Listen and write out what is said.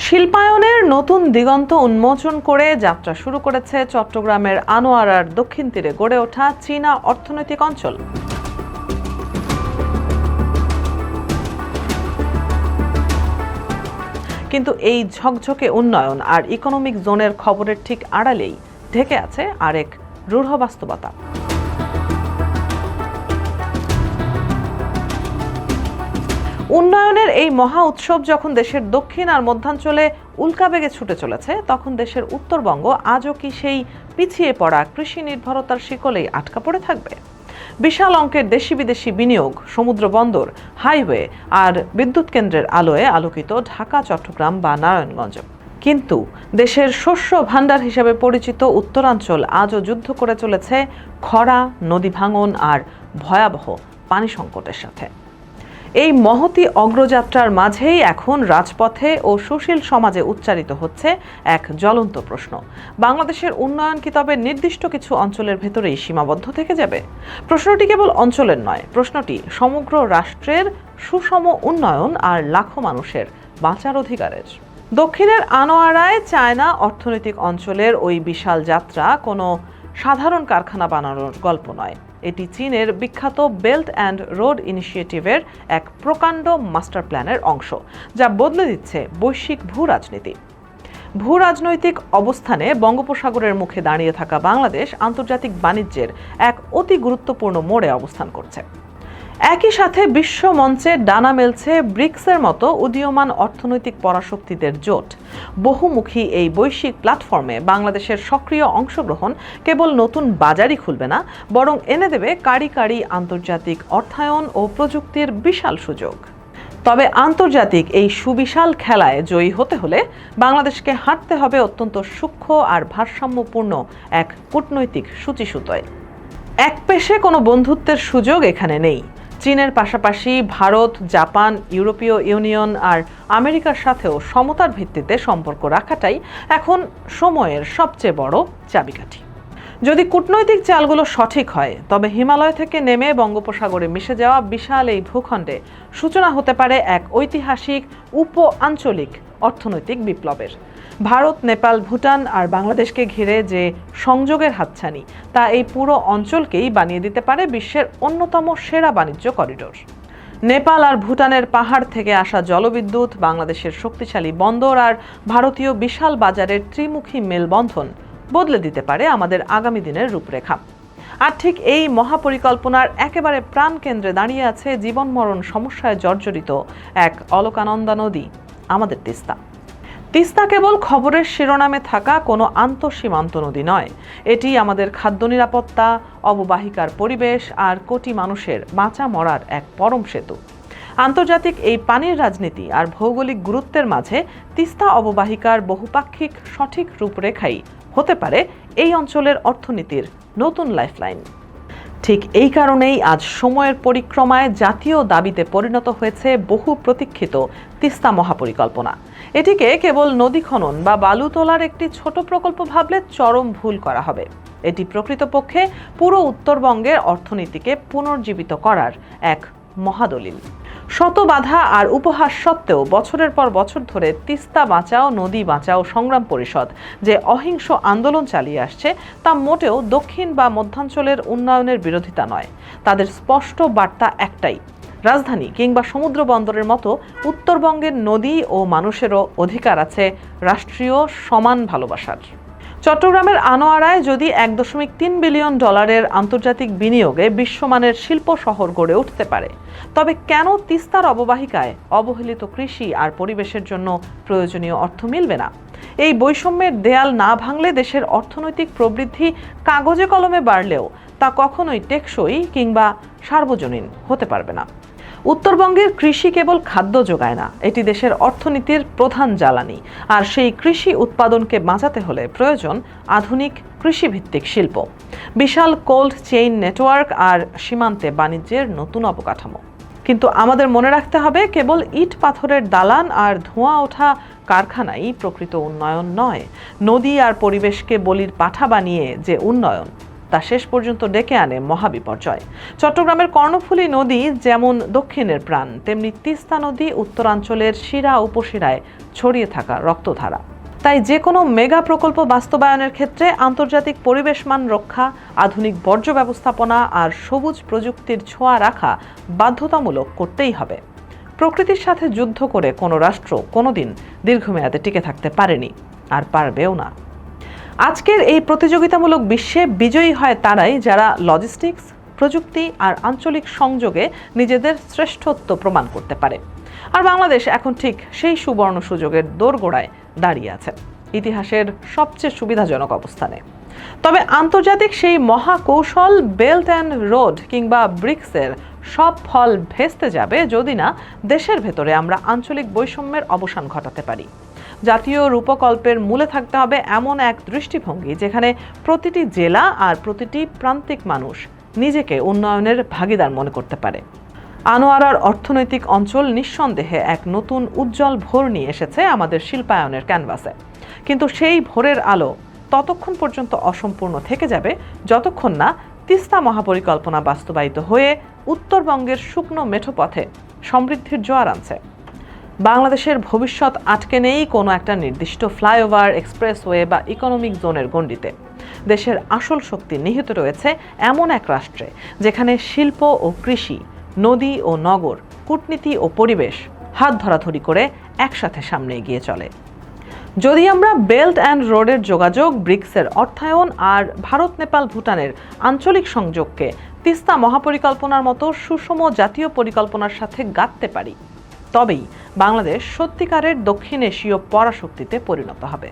শিল্পায়নের নতুন দিগন্ত উন্মোচন করে যাত্রা শুরু করেছে চট্টগ্রামের আনোয়ারার দক্ষিণ তীরে গড়ে ওঠা চীনা অর্থনৈতিক অঞ্চল। কিন্তু এই ঝকঝকে উন্নয়ন আর ইকোনমিক জোনের খবরের ঠিক আড়ালেই ঢেকে আছে আরেক রূঢ় বাস্তবতা। উন্নয়নের এই মহা উৎসব যখন দেশের দক্ষিণ আর মধ্যাঞ্চলে উল্কাবেগে ছুটে চলেছে, তখন দেশের উত্তরবঙ্গ আজও কি সেই পিছিয়ে পড়া কৃষি নির্ভরতার শিকলেই আটকা পড়ে থাকবে? বিশাল অঙ্কের দেশি বিদেশি বিনিয়োগ, সমুদ্র বন্দর, হাইওয়ে আর বিদ্যুৎ কেন্দ্রের আলোয় আলোকিত ঢাকা, চট্টগ্রাম বা নারায়ণগঞ্জ। কিন্তু দেশের শস্য ভাণ্ডার হিসেবে পরিচিত উত্তরাঞ্চল আজও যুদ্ধ করে চলেছে খরা, নদী ভাঙন আর ভয়াবহ পানি সংকটের সাথে। এই মহতী অগ্রযাত্রার মাঝেই এখন রাজপথে ও সুশীল সমাজে উচ্চারিত হচ্ছে এক জ্বলন্ত প্রশ্ন: বাংলাদেশের উন্নয়ন কি তবে নির্দিষ্ট কিছু অঞ্চলের ভেতরেই সীমাবদ্ধ থেকে যাবে? প্রশ্নটি কেবল অঞ্চলের নয়, প্রশ্নটি সমগ্র রাষ্ট্রের সুষম উন্নয়ন আর লাখো মানুষের বাঁচার অধিকারের। দক্ষিণের আনোয়ারায় চায়না অর্থনৈতিক অঞ্চলের ওই বিশাল যাত্রা কোনো সাধারণ কারখানা বানানোর গল্প নয়। এটি চীনের বিখ্যাত বেল্ট অ্যান্ড রোড ইনিশিয়েটিভের এক প্রকাণ্ড মাস্টার প্ল্যানের অংশ, যা বদলে দিচ্ছে বৈশ্বিক ভূ রাজনৈতিক অবস্থানে বঙ্গোপসাগরের মুখে দাঁড়িয়ে থাকা বাংলাদেশ আন্তর্জাতিক বাণিজ্যের এক অতি গুরুত্বপূর্ণ মোড়ে অবস্থান করছে। একই সাথে বিশ্ব মঞ্চে ডানা মেলছে ব্রিক্সের মতো উদীয়মান অর্থনৈতিক পরাশক্তিদের জোট। বহুমুখী এই বৈশ্বিক প্ল্যাটফর্মে বাংলাদেশের সক্রিয় অংশগ্রহণ কেবল নতুন বাজারই খুলবে না, বরং এনে দেবে কারি কারি আন্তর্জাতিক অর্থায়ন ও প্রযুক্তির বিশাল সুযোগ। তবে আন্তর্জাতিক এই সুবিশাল খেলায় জয়ী হতে হলে বাংলাদেশকে হাঁটতে হবে অত্যন্ত সূক্ষ্ম আর ভারসাম্যপূর্ণ এক কূটনৈতিক সূচিসূতোয়। একপেশে কোনো বন্ধুত্বের সুযোগ এখানে নেই। চীনের পাশাপাশি ভারত, জাপান, ইউরোপীয় ইউনিয়ন আর আমেরিকার সাথেও সমতার ভিত্তিতে সম্পর্ক রাখাটাই এখন সময়ের সবচেয়ে বড় চাবিকাঠি। যদি কূটনৈতিক চালগুলো সঠিক হয়, তবে হিমালয় থেকে নেমে বঙ্গোপসাগরে মিশে যাওয়া বিশাল এই ভূখণ্ডে সূচনা হতে পারে এক ঐতিহাসিক উপ-আঞ্চলিক অর্থনৈতিক বিপ্লবের। ভারত, নেপাল, ভুটান আর বাংলাদেশকে ঘিরে যে সংযোগের হাতছানি, তা এই পুরো অঞ্চলকেই বানিয়ে দিতে পারে বিশ্বের অন্যতম সেরা বাণিজ্য করিডোর। নেপাল আর ভুটানের পাহাড় থেকে আসা জলবিদ্যুৎ, বাংলাদেশের শক্তিশালী বন্দর আর ভারতীয় বিশাল বাজারের ত্রিমুখী মেলবন্ধন বদলে দিতে পারে আমাদের আগামী দিনের রূপরেখা। আর ঠিক এই মহাপরিকল্পনার একেবারে প্রাণকেন্দ্রে দাঁড়িয়ে আছে জীবন মরণ সমস্যায় জর্জরিত এক অলকানন্দা নদী, আমাদের তিস্তা। তিস্তা কেবল খবরের শিরোনামে থাকা কোনো আন্তঃসীমান্ত নদী নয়, এটি আমাদের খাদ্য নিরাপত্তা, অববাহিকার পরিবেশ আর কোটি মানুষের বাঁচা মরার এক পরম সেতু। আন্তর্জাতিক এই পানির রাজনীতি আর ভৌগোলিক গুরুত্বের মাঝে তিস্তা অববাহিকার বহুপাক্ষিক সঠিক রূপরেখাই হতে পারে এই অঞ্চলের অর্থনীতির নতুন লাইফলাইন। ঠিক এই কারণেই আজ সময়ের পরিক্রমায় জাতীয় দাবিতে পরিণত হয়েছে বহু প্রতীক্ষিত তিস্তা মহাপরিকল্পনা। এটিকে কেবল নদী খনন বা বালু তোলার একটি ছোট প্রকল্প ভাবলে চরম ভুল করা হবে। এটি প্রকৃতপক্ষে পুরো উত্তরবঙ্গের অর্থনীতিকে পুনর্জীবিত করার এক মহাদলিল। শত বাধা আর উপহাস সত্ত্বেও বছরের পর বছর ধরে তিস্তা বাঁচাও, নদী বাঁচাও সংগ্রাম পরিষদ যে অহিংস আন্দোলন চালিয়ে আসছে, তা মোটেও দক্ষিণ বা মধ্যাঞ্চলের উন্নয়নের বিরোধিতা নয়। তাদের স্পষ্ট বার্তা একটাই: রাজধানী কিংবা সমুদ্র বন্দরের মতো উত্তরবঙ্গের নদী ও মানুষেরও অধিকার আছে রাষ্ট্রীয় সমান ভালোবাসার। চট্টগ্রামের আনোয়ারায় যদি $1.3 বিলিয়ন আন্তর্জাতিক বিনিয়োগে বিশ্বমানের শিল্প শহর গড়ে উঠতে পারে, তবে কেন তিস্তার অববাহিকায় অবহেলিত কৃষি আর পরিবেশের জন্য প্রয়োজনীয় অর্থ মিলবে না? এই বৈষম্যের দেয়াল না ভাঙলে দেশের অর্থনৈতিক প্রবৃদ্ধি কাগজে কলমে বাড়লেও তা কখনোই টেকসই কিংবা সার্বজনীন হতে পারবে না। উত্তরবঙ্গের কৃষি কেবল খাদ্য যোগায় না, এটি দেশের অর্থনীতির প্রধান জ্বালানি। আর সেই কৃষি উৎপাদনকে বাঁচাতে হলে প্রয়োজন আধুনিক কৃষিভিত্তিক শিল্প, বিশাল কোল্ড চেইন নেটওয়ার্ক আর সীমান্তে বাণিজ্যের নতুন অবকাঠামো। কিন্তু আমাদের মনে রাখতে হবে, কেবল ইট পাথরের দালান আর ধোঁয়া ওঠা কারখানাই প্রকৃত উন্নয়ন নয়। নদী আর পরিবেশকে বলির পাঠা বানিয়ে যে উন্নয়ন, তা শেষ পর্যন্ত ডেকে আনে মহাবিপর্যয়। চট্টগ্রামের কর্ণফুলী নদী যেমন দক্ষিণের প্রাণ, তেমনি তিস্তা নদী উত্তরাঞ্চলের শিরা উপশিরায় ছড়িয়ে থাকা রক্তধারা। তাই যে কোনো মেগা প্রকল্প বাস্তবায়নের ক্ষেত্রে আন্তর্জাতিক পরিবেশ মান রক্ষা, আধুনিক বর্জ্য ব্যবস্থাপনা আর সবুজ প্রযুক্তির ছোঁয়া রাখা বাধ্যতামূলক করতেই হবে। প্রকৃতির সাথে যুদ্ধ করে কোনো রাষ্ট্র কোনোদিন দীর্ঘমেয়াদে টিকে থাকতে পারেনি, আর পারবেও না। আজকের এই প্রতিযোগিতামূলক বিশ্বে বিজয়ী হয় তারাই যারা লজিস্টিক্স, প্রযুক্তি আর আঞ্চলিক সংযোগে নিজেদের শ্রেষ্ঠত্ব প্রমাণ করতে পারে। আর বাংলাদেশ এখন ঠিক সেই সুবর্ণ সুযোগের দোরগোড়ায় দাঁড়িয়ে আছে, ইতিহাসের সবচেয়ে সুবিধাজনক অবস্থানে। তবে আন্তর্জাতিক সেই মহাকৌশল বেল্ট অ্যান্ড রোড কিংবা ব্রিক্সের সব ফল ভেস্তে যাবে যদি না দেশের ভেতরে আমরা আঞ্চলিক বৈষম্যের অবসান ঘটাতে পারি। জাতীয় রূপকল্পের মূলে থাকতে হবে এমন এক দৃষ্টিভঙ্গি যেখানে প্রতিটি জেলা আর প্রতিটি প্রান্তিক মানুষ নিজেকে উন্নয়নের ভাগিদার মনে করতে পারে। আনোয়ারার অর্থনৈতিক অঞ্চল নিঃসন্দেহে এক নতুন উজ্জ্বল ভোর নিয়ে এসেছে আমাদের শিল্পায়নের ক্যানভাসে, কিন্তু সেই ভোরের আলো ততক্ষণ পর্যন্ত অসম্পূর্ণ থেকে যাবে যতক্ষণ না তিস্তা মহাপরিকল্পনা বাস্তবায়িত হয়ে উত্তরবঙ্গের শুকনো মেঠো পথে সমৃদ্ধির জোয়ার আনছে। বাংলাদেশের ভবিষ্যৎ আটকে নেই কোনো একটা নির্দিষ্ট ফ্লাইওভার, এক্সপ্রেসওয়ে বা ইকোনমিক জোনের গণ্ডিতে। দেশের আসল শক্তি নিহিত রয়েছে এমন এক রাষ্ট্রে যেখানে শিল্প ও কৃষি, নদী ও নগর, কূটনীতি ও পরিবেশ হাত ধরাধরি করে একসাথে সামনে এগিয়ে চলে। যদি আমরা বেল্ট অ্যান্ড রোডের যোগাযোগ, ব্রিক্সের অর্থায়ন আর ভারত, নেপাল, ভুটানের আঞ্চলিক সংযোগকে তিস্তা মহাপরিকল্পনার মতো সুষম জাতীয় পরিকল্পনার সাথে গাঁথতে পারি, তবেই বাংলাদেশ সত্যিকারের দক্ষিণ এশীয় পরাশক্তিতে পরিণত হবে।